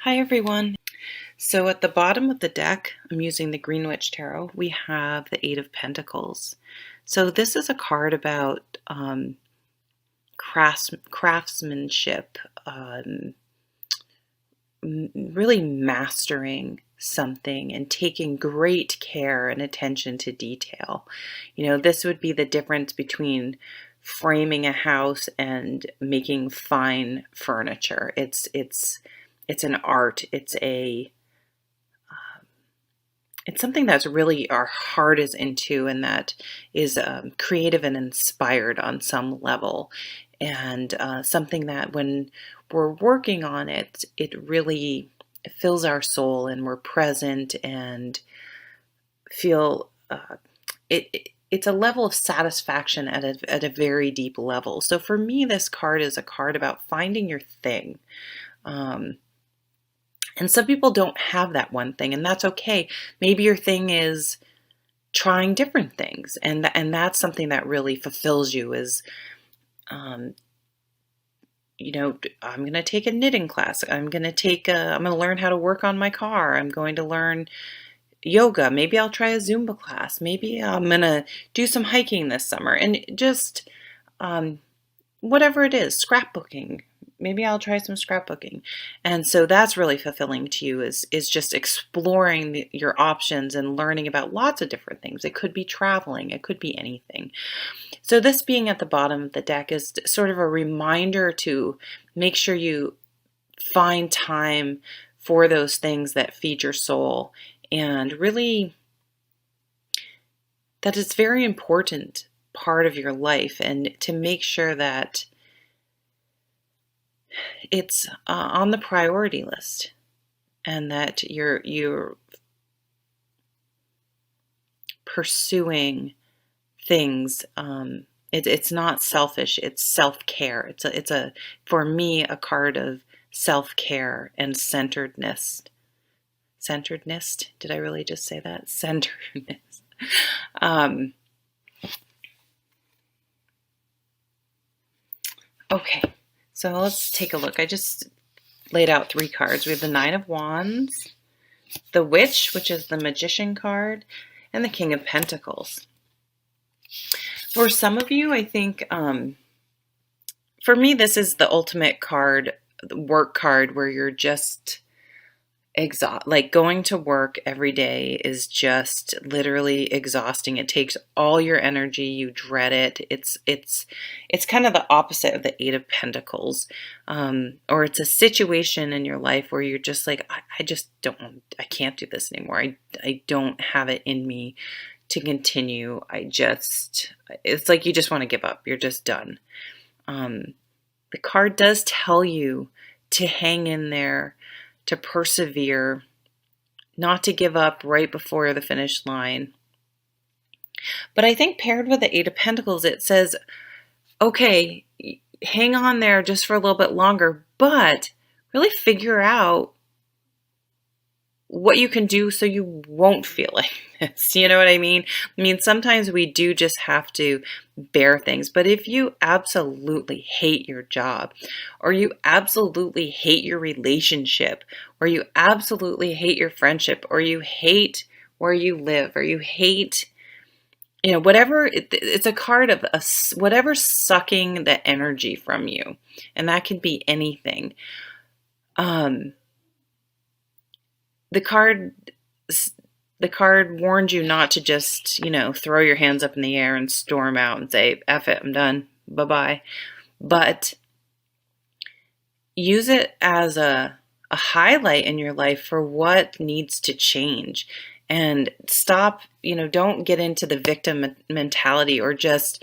Hi everyone. So at the bottom of the deck, I'm using the Greenwich Tarot, we have the Eight of Pentacles. So this is a card about craftsmanship, really mastering something and taking great care and attention to detail. This would be the difference between framing a house and making fine furniture. It's an art. It's something that's really our heart is into, and that is creative and inspired on some level, and something that when we're working on it, it really fills our soul, and we're present and feel it's a level of satisfaction at a very deep level. So for me, this card is a card about finding your thing. And some people don't have that one thing, and that's okay. Maybe your thing is trying different things, and that's something that really fulfills you. Is um, I'm going to take a knitting class. I'm going to learn how to work on my car. I'm going to learn yoga. Maybe I'll try a Zumba class. Maybe I'm going to do some hiking this summer, and just um, whatever it is, scrapbooking. Maybe I'll try some scrapbooking. And so that's really fulfilling to you, is just exploring your options and learning about lots of different things. It could be traveling, it could be anything. So this being at the bottom of the deck is sort of a reminder to make sure you find time for those things that feed your soul, and really that is very important part of your life, and to make sure that it's on the priority list, and that you're pursuing things. It's not selfish. It's self-care. It's for me a card of self-care and centeredness. Centeredness. Did I really just say that? Centeredness. Okay. So let's take a look. I just laid out 3 cards. We have the Nine of Wands, the Witch, which is the Magician card, and the King of Pentacles. For some of you, I think, for me, this is the ultimate card, the work card, where you're just like going to work every day is just literally exhausting. It takes all your energy. You dread it. It's kind of the opposite of the Eight of Pentacles, or it's a situation in your life where you're just like, I just don't, I can't do this anymore. I don't have it in me to continue. It's like you just want to give up. You're just done. The card does tell you to hang in there, to persevere, not to give up right before the finish line. But I think paired with the Eight of Pentacles, it says, okay, hang on there just for a little bit longer, but really figure out what you can do so you won't feel like this. You know what I mean? I mean, sometimes we do just have to bear things. But if you absolutely hate your job, or you absolutely hate your relationship, or you absolutely hate your friendship, or you hate where you live, or you hate, whatever, it's a card of whatever's sucking the energy from you. And that can be anything. The card warned you not to just, throw your hands up in the air and storm out and say, F it, I'm done, bye-bye. But use it as a highlight in your life for what needs to change. And stop, don't get into the victim mentality, or just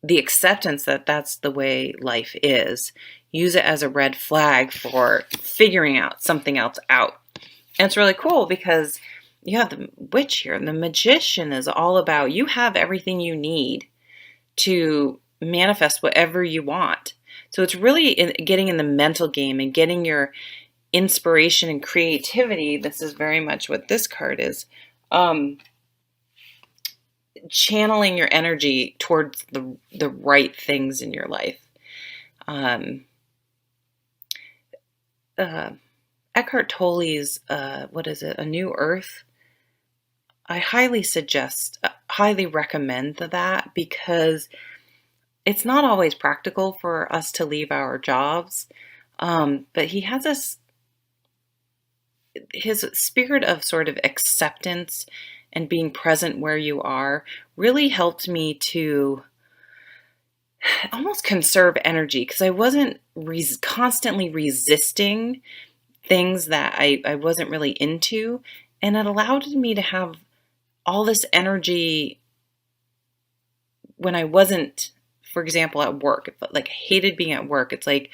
the acceptance that that's the way life is. Use it as a red flag for figuring out something else out. And it's really cool because you have the Witch here, and the Magician is all about, you have everything you need to manifest whatever you want. So it's really getting in the mental game and getting your inspiration and creativity. This is very much what this card is. Channeling your energy towards the right things in your life. Eckhart Tolle's, what is it, A New Earth? I highly recommend that because it's not always practical for us to leave our jobs. But he has his spirit of sort of acceptance and being present where you are really helped me to almost conserve energy because I wasn't constantly resisting things that I wasn't really into. And it allowed me to have all this energy when I wasn't, for example, at work. But like, I hated being at work. It's like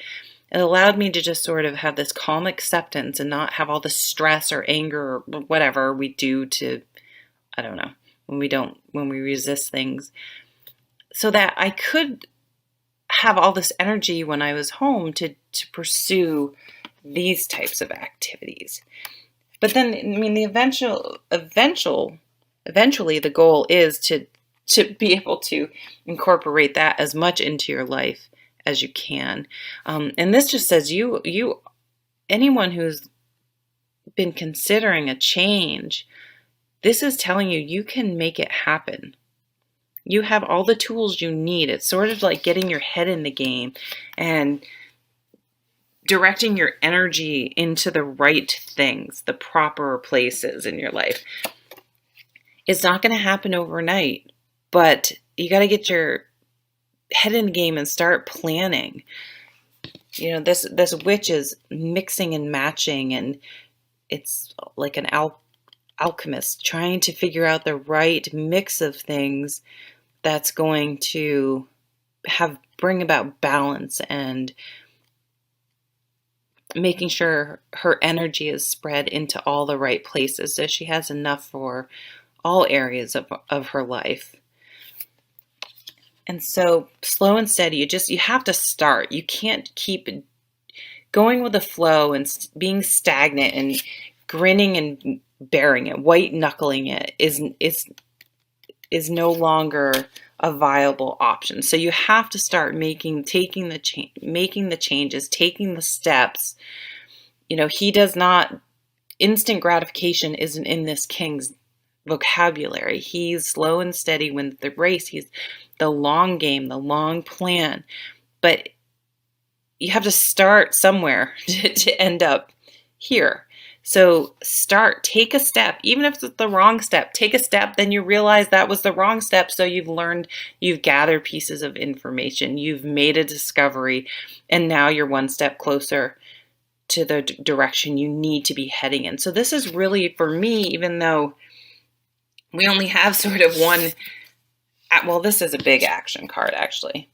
it allowed me to just sort of have this calm acceptance and not have all the stress or anger or whatever we do to, I don't know, when we resist things, so that I could have all this energy when I was home to pursue these types of activities. But then, I mean, eventually the goal is to be able to incorporate that as much into your life as you can. And this just says anyone who's been considering a change, this is telling you you can make it happen. You have all the tools you need. It's sort of like getting your head in the game and directing your energy into the right things, the proper places in your life. It's not going to happen overnight, but you got to get your head in the game and start planning. You know, this witch is mixing and matching, and it's like an alchemist trying to figure out the right mix of things that's going to bring about balance and making sure her energy is spread into all the right places so she has enough for all areas of her life. And so slow and steady, you have to start. You can't keep going with the flow and being stagnant and grinning and bearing it, white knuckling it is no longer a viable option. So you have to start making the changes, taking the steps. You know, instant gratification isn't in this king's vocabulary. He's slow and steady wins the race. He's the long game, the long plan. But you have to start somewhere to end up here. So take a step, even if it's the wrong step, take a step, then you realize that was the wrong step. So you've gathered pieces of information, you've made a discovery, and now you're one step closer to the direction you need to be heading in. So this is really, for me, even though we only have sort of one, well, this is a big action card, actually.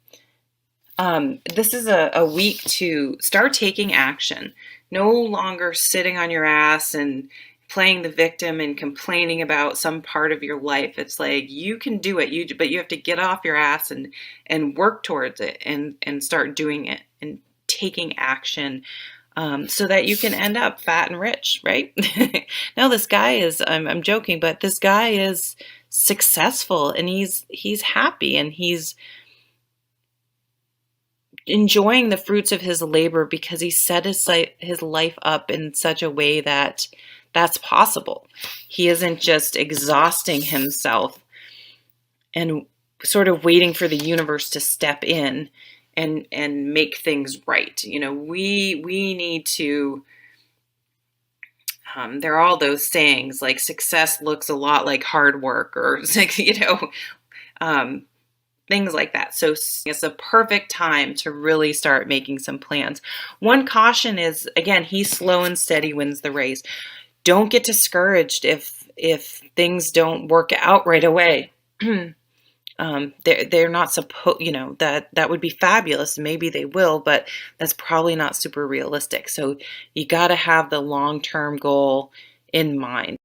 This is a week to start taking action. No longer sitting on your ass and playing the victim and complaining about some part of your life. It's like, you can do it, but you have to get off your ass and work towards it and start doing it and taking action, so that you can end up fat and rich, right? No, this guy is, I'm joking, but this guy is successful and he's happy and he's enjoying the fruits of his labor because he set his life up in such a way that that's possible. He isn't just exhausting himself and sort of waiting for the universe to step in and make things right. You know, we need to, there are all those sayings like success looks a lot like hard work, or, you know, things like that. So it's a perfect time to really start making some plans. One caution is, again, he's slow and steady wins the race. Don't get discouraged if things don't work out right away. They're not supposed, you know, that would be fabulous. Maybe they will, but that's probably not super realistic. So you got to have the long-term goal in mind.